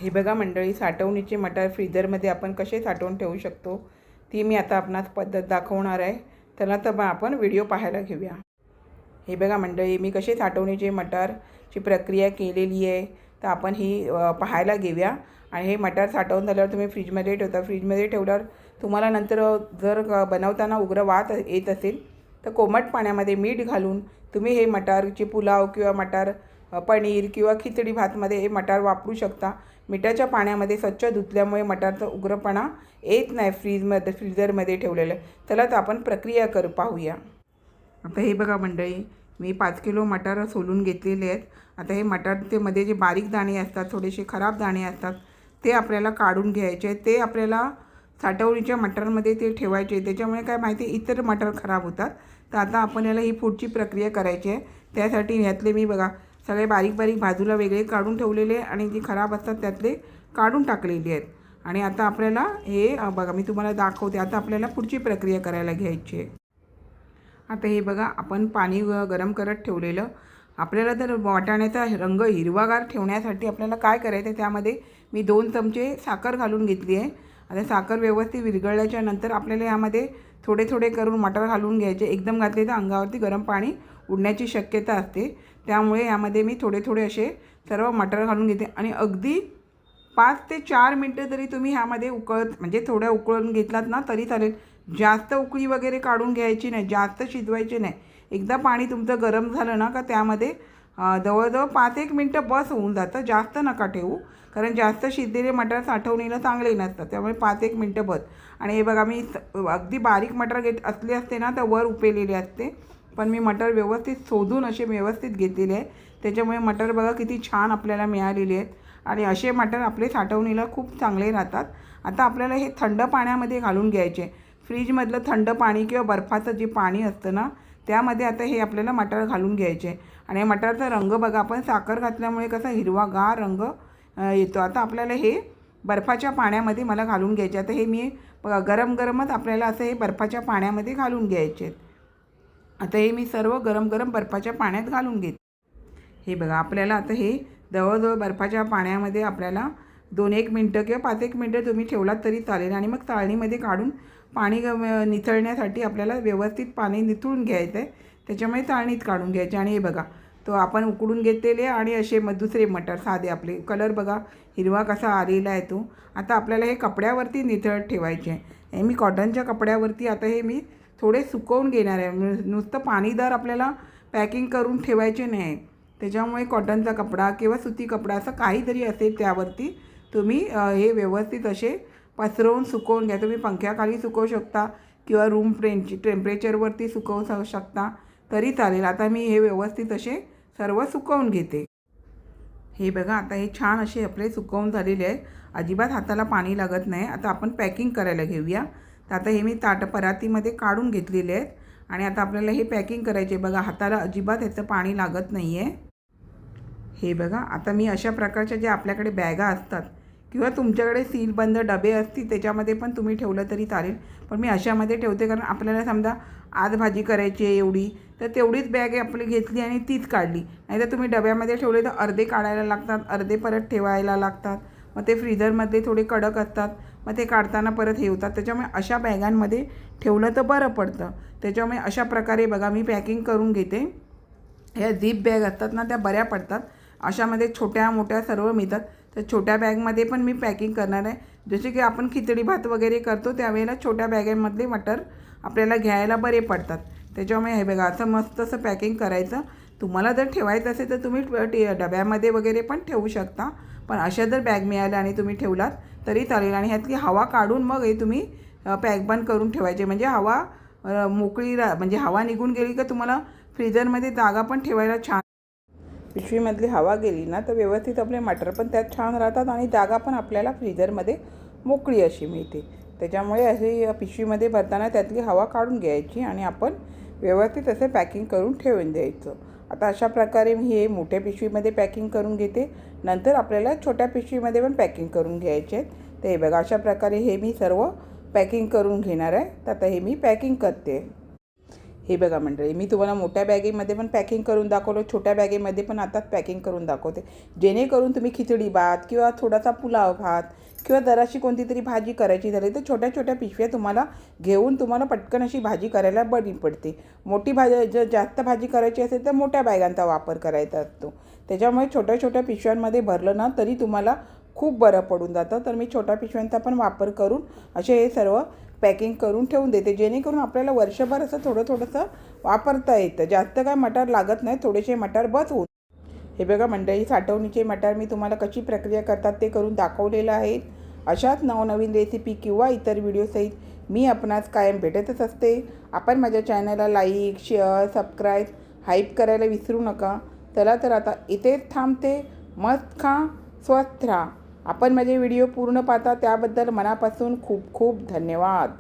हे बघा मंडळी, साठवणीचे मटार फ्रीजरमध्ये आपण कसे साठवून ठेवू शकतो ती मी आता आपणास पद्धत दाखवणार आहे. चला तर मग आपण व्हिडिओ पाहायला घेऊया. हे बघा मंडळी, मी कसे साठवणीचे मटारची प्रक्रिया केलेली आहे तर आपण ही पाहायला घेऊया. आणि हे मटार साठवून झाल्यावर तुम्ही फ्रीजमध्ये ठेवता. फ्रीजमध्ये ठेवल्यावर तुम्हाला नंतर जर बनवताना उग्र वास येत असेल तर कोमट पाण्यामध्ये मीठ घालून तुम्ही हे मटारची पुलाव किंवा मटार पनीर किंवा खिचडी भातमध्ये हे मटार वापरू शकता. मिठाच्या पाण्यामध्ये स्वच्छ धुतल्यामुळे मटारचा उग्रपणा येत नाही फ्रीजरमध्ये ठेवलेलं. चला तर आपण प्रक्रिया पाहूया. आता हे बघा मंडळी, मी 5 किलो मटार सोलून घेतलेले आहेत. आता हे मटार मध्ये जे बारीक दाणे असतात, थोडेसे खराब दाणे असतात, ते आपल्याला काढून घ्यायचे. ते आपल्याला साठवणीच्या मटारमध्ये ते ठेवायचे. त्याच्यामुळे काय माहिती, इतर मटार खराब होतात. तर आता आपण याला ही पुढची प्रक्रिया करायची आहे. त्यासाठी ह्यातले मी बघा सगळे बारीक बारीक बाजूला वेगळे काढून ठेवलेले आणि जे खराब असतात त्यातले काढून टाकलेले आहेत. आणि आता आपल्याला हे बघा मी तुम्हाला दाखवते. आता आपल्याला पुढची प्रक्रिया करायला घ्यायची आहे. आता हे बघा, आपण पाणी गरम करत ठेवलेलं. आपल्याला जर वाटाण्याचा रंग हिरवागार ठेवण्यासाठी आपल्याला काय करायचं, त्यामध्ये मी 2 चमचे साखर घालून घेतली आहे. आता साखर व्यवस्थित विरघळल्याच्या नंतर आपल्याला यामध्ये थोडे थोडे करून मटार घालून घ्यायचे. एकदम घातले तर अंगावरती गरम पाणी उडण्याची शक्यता असते. त्यामुळे यामध्ये मी थोडे थोडे असे सर्व मटार घालून घेते. आणि अगदी 5 ते 4 मिनटं तरी तुम्ही ह्यामध्ये म्हणजे थोड्या उकळून घेतलात ना तरी चालेल. जास्त उकळी वगैरे काढून घ्यायची नाही, जास्त शिजवायचे नाही. एकदा पाणी तुमचं गरम झालं ना का त्यामध्ये जवळजवळ 5-1 मिनटं बस होऊन जातं. जास्त नका ठेवू, कारण जास्त शिजलेले मटार साठवणीला चांगले नसतात. त्यामुळे 5-1 मिनटं बस. आणि हे बघा, मी अगदी बारीक मटार असले असते ना तर वर उपेलेले असते, पण मी मटार व्यवस्थित शोधून असे व्यवस्थित घेतलेले आहे. त्याच्यामुळे मटार बघा किती छान आपल्याला मिळालेले आहेत. आणि असे मटार आपले साठवणीला खूप चांगले राहतात. आता आपल्याला हे थंड पाण्यामध्ये घालून घ्यायचे. फ्रीजमधलं थंड पाणी किंवा बर्फाचं जे पाणी असतं ना त्यामध्ये आता हे आपल्याला मटार घालून घ्यायचे. आणि मटारचा रंग बघा, आपण साखर घातल्यामुळे कसा हिरवागार रंग येतो. आता आपल्याला हे बर्फाच्या पाण्यामध्ये मला घालून घ्यायचे. आता हे मी गरम गरमच आपल्याला असं हे बर्फाच्या पाण्यामध्ये घालून घ्यायचे. आता हे मी सर्व गरम गरम बर्फाच्या पाण्यात घालून घेते. हे बघा, आपल्याला आता हे जवळजवळ बर्फाच्या पाण्यामध्ये आपल्याला 2-1 मिनटं किंवा 5-1 मिनटं तुम्ही ठेवलात तरी चालेल. आणि मग चाळणीमध्ये काढून पाणी निथळण्यासाठी आपल्याला व्यवस्थित पाणी निथळून घ्यायचं आहे. त्याच्यामुळे चाळणीत काढून घ्यायचे. आणि हे बघा, तो आपण उकडून घेतलेले आणि असे दुसरे मटार साधे आपले कलर बघा हिरवा कसा आलेला आहे तो. आता आपल्याला हे कपड्यावरती निथळत ठेवायचे. हे मी कॉटनच्या कपड्यावरती आता हे मी थोडे सुकवून घेणार आहे. नुसतं पाणीदार आपल्याला पॅकिंग करून ठेवायचे नाही. त्याच्यामुळे कॉटनचा कपडा किंवा सुती कपडा असं काहीतरी असेल त्यावरती तुम्ही हे व्यवस्थित असे पसरवून सुकवून घ्या. तुम्ही पंख्याखाली सुकवू शकता किंवा रूम टेम्परेचरवरती सुकवू शकता तरी चालेल. आता मी हे व्यवस्थित असे सर्व सुकवून घेते. हे बघा, आता हे छान असे आपले सुकवून झालेले आहे. अजिबात हाताला पाणी लागत नाही. आता आपण पॅकिंग करायला घेऊया. तर आता हे मी परातीमध्ये काढून घेतलेले आहेत. आणि आता आपल्याला हे पॅकिंग करायचे. बघा, हाताला अजिबात ह्याचं पाणी लागत नाही आहे. हे बघा, आता मी अशा प्रकारच्या ज्या आपल्याकडे बॅगा असतात किंवा तुमच्याकडे सीलबंद डबे असतील त्याच्यामध्ये पण तुम्ही ठेवलं तरी चालेल. पण मी अशामध्ये ठेवते, कारण आपल्याला समजा आज भाजी करायची आहे एवढी, तर तेवढीच बॅग आपली घेतली आणि तीच काढली. नाहीतर तुम्ही डब्यामध्ये ठेवले तर अर्धे काढायला लागतात, अर्धे परत ठेवायला लागतात. मग ते फ्रीजरमध्ये थोडे कडक असतात, मग ते काढताना परत हे होतात. त्याच्यामुळे अशा बॅगांमध्ये ठेवलं तर बरं पडतं. त्याच्यामुळे अशा प्रकारे बघा मी पॅकिंग करून घेते. ह्या झिप बॅग असतात ना त्या बऱ्या पडतात. अशामध्ये छोट्या मोठ्या सर्व मिळतात. तर छोट्या बॅगमध्ये पण मी पॅकिंग करणार आहे. जसे की आपण खिचडी भात वगैरे करतो त्यावेळेला छोट्या बॅगेमधले मटार आपल्याला घ्यायला बरे पडतात. त्याच्यामुळे हे बघा असं मस्त असं पॅकिंग करायचं. तुम्हाला जर ठेवायचं असेल तर तुम्ही डब्यामध्ये वगैरे पण ठेवू शकता. पण अशा जर बॅग मिळाल्या आणि तुम्ही ठेवलात तरी चालेल. आणि ह्यातली हवा काढून मग हे तुम्ही पॅक बंद करून ठेवायचे. म्हणजे हवा मोकळी म्हणजे हवा निघून गेली का तुम्हाला फ्रीजरमध्ये जागा पण ठेवायला छान. पिशवीमधली हवा गेली ना तर व्यवस्थित आपले मटार पण त्यात छान राहतात आणि जागा पण आपल्याला फ्रीजरमध्ये मोकळी अशी मिळते. त्याच्यामुळे असे पिशवीमध्ये भरताना त्यातली हवा काढून घ्यायची आणि आपण व्यवस्थित असे पॅकिंग करून ठेवून द्यायचं. आता अशा प्रकारे मी हे मोठ्या पिशवीमध्ये पॅकिंग करून घेते. नंतर आपल्याला छोट्या पिशवीमध्ये पण पॅकिंग करून घ्यायचे आहेत. तर हे बघा अशा प्रकारे हे मी सर्व पॅकिंग करून घेणार आहे. तर आता हे मी पॅकिंग करते. हे बघा मंडळी, मी तुम्हाला मोठ्या बॅगेमध्ये पण पॅकिंग करून दाखवलं, छोट्या बॅगेमध्ये पण आताच पॅकिंग करून दाखवते, जेणेकरून तुम्ही खिचडी भात किंवा थोडासा पुलाव भात किंवा जराशी कोणती तरी भाजी करायची झाली तर छोट्या छोट्या पिशव्या तुम्हाला घेऊन तुम्हाला पटकन अशी भाजी करायला बरी पडते. मोठी भाजी जर जास्त भाजी करायची असेल तर मोठ्या बॅगांचा वापर करायचा असतो. त्याच्यामुळे छोट्या छोट्या पिशव्यांमध्ये भरलं ना तरी तुम्हाला खूप बरं पडून जातं. तर मी छोट्या पिशव्यांचा पण वापर करून असे हे सर्व पॅकिंग करून ठेवून देते, जेणेकरून आपल्याला वर्षभर असं थोडंसं वापरता येतं. जास्त काय मटार लागत नाही, थोडेसे मटार बस होत. हे बघा मंडळी, साठवणीचे मटार मी तुम्हाला कशी प्रक्रिया करतात ते करून दाखवलेलं आहे. अशाच नवनवीन रेसिपी किंवा इतर व्हिडिओसहित मी आपणास कायम भेटतच असते. आपण माझ्या चॅनलला लाईक, शेअर, सबस्क्राईब, हाईप करायला विसरू नका. चला तर आता इथेच थांबते. मस्त खा, स्वस्थ राहा. आपण माझे व्हिडिओ पूर्ण पाहता त्याबद्दल मनापासून खूप खूप धन्यवाद.